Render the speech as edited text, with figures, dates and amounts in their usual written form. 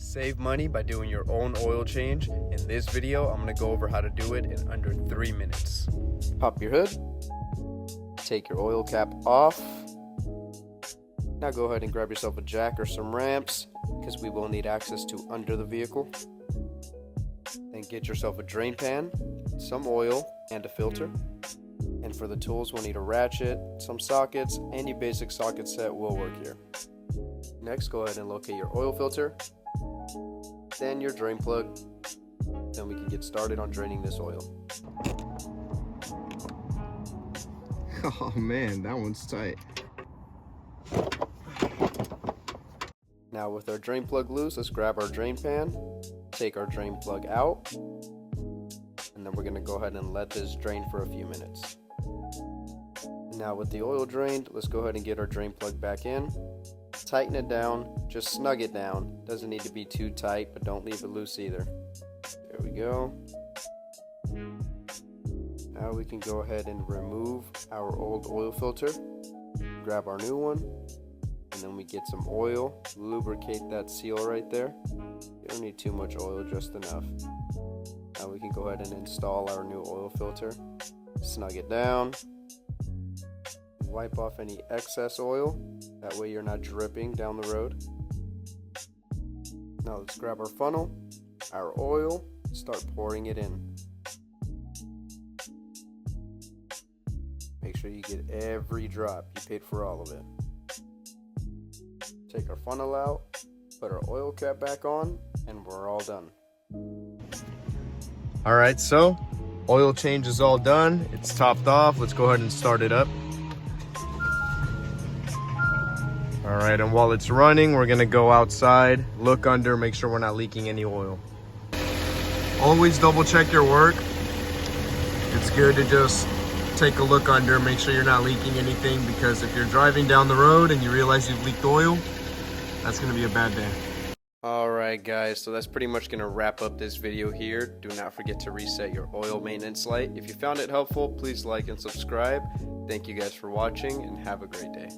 Save money by doing your own oil change. In this video, I'm going to go over how to do it in under 3 minutes. Pop your hood. Take your oil cap off. Now go ahead and grab yourself a jack or some ramps, because we will need access to under the vehicle. Then get yourself a drain pan, some oil, and a filter. And for the tools, we'll need a ratchet, some sockets. Any basic socket set will work here. Next, go ahead and locate your oil filter, then your drain plug. Then we can get started on draining this oil. Oh man, that one's tight. Now with our drain plug loose, let's grab our drain pan, take our drain plug out, and then we're going to go ahead and let this drain for a few minutes. Now with the oil drained, let's go ahead and get our drain plug back in. Tighten it down, just snug it down. Doesn't need to be too tight, but don't leave it loose either. There we go. Now we can go ahead and remove our old oil filter, grab our new one, and then we get some oil, lubricate that seal right there. You don't need too much oil, just enough. Now we can go ahead and install our new oil filter, snug it down, wipe off any excess oil, that way you're not dripping down the road. Now let's grab our funnel, our oil, start pouring it in. Make sure you get every drop. You paid for all of it. Take our funnel out, put our oil cap back on, and we're all done. Alright, so oil change is all done. It's topped off. Let's go ahead and start it up. Alright, and while it's running, we're going to go outside, look under, make sure we're not leaking any oil. Always double check your work. It's good to just take a look under, make sure you're not leaking anything, because if you're driving down the road and you realize you've leaked oil, that's going to be a bad day. Alright guys, so that's pretty much going to wrap up this video here. Do not forget to reset your oil maintenance light. If you found it helpful, please like and subscribe. Thank you guys for watching, and have a great day.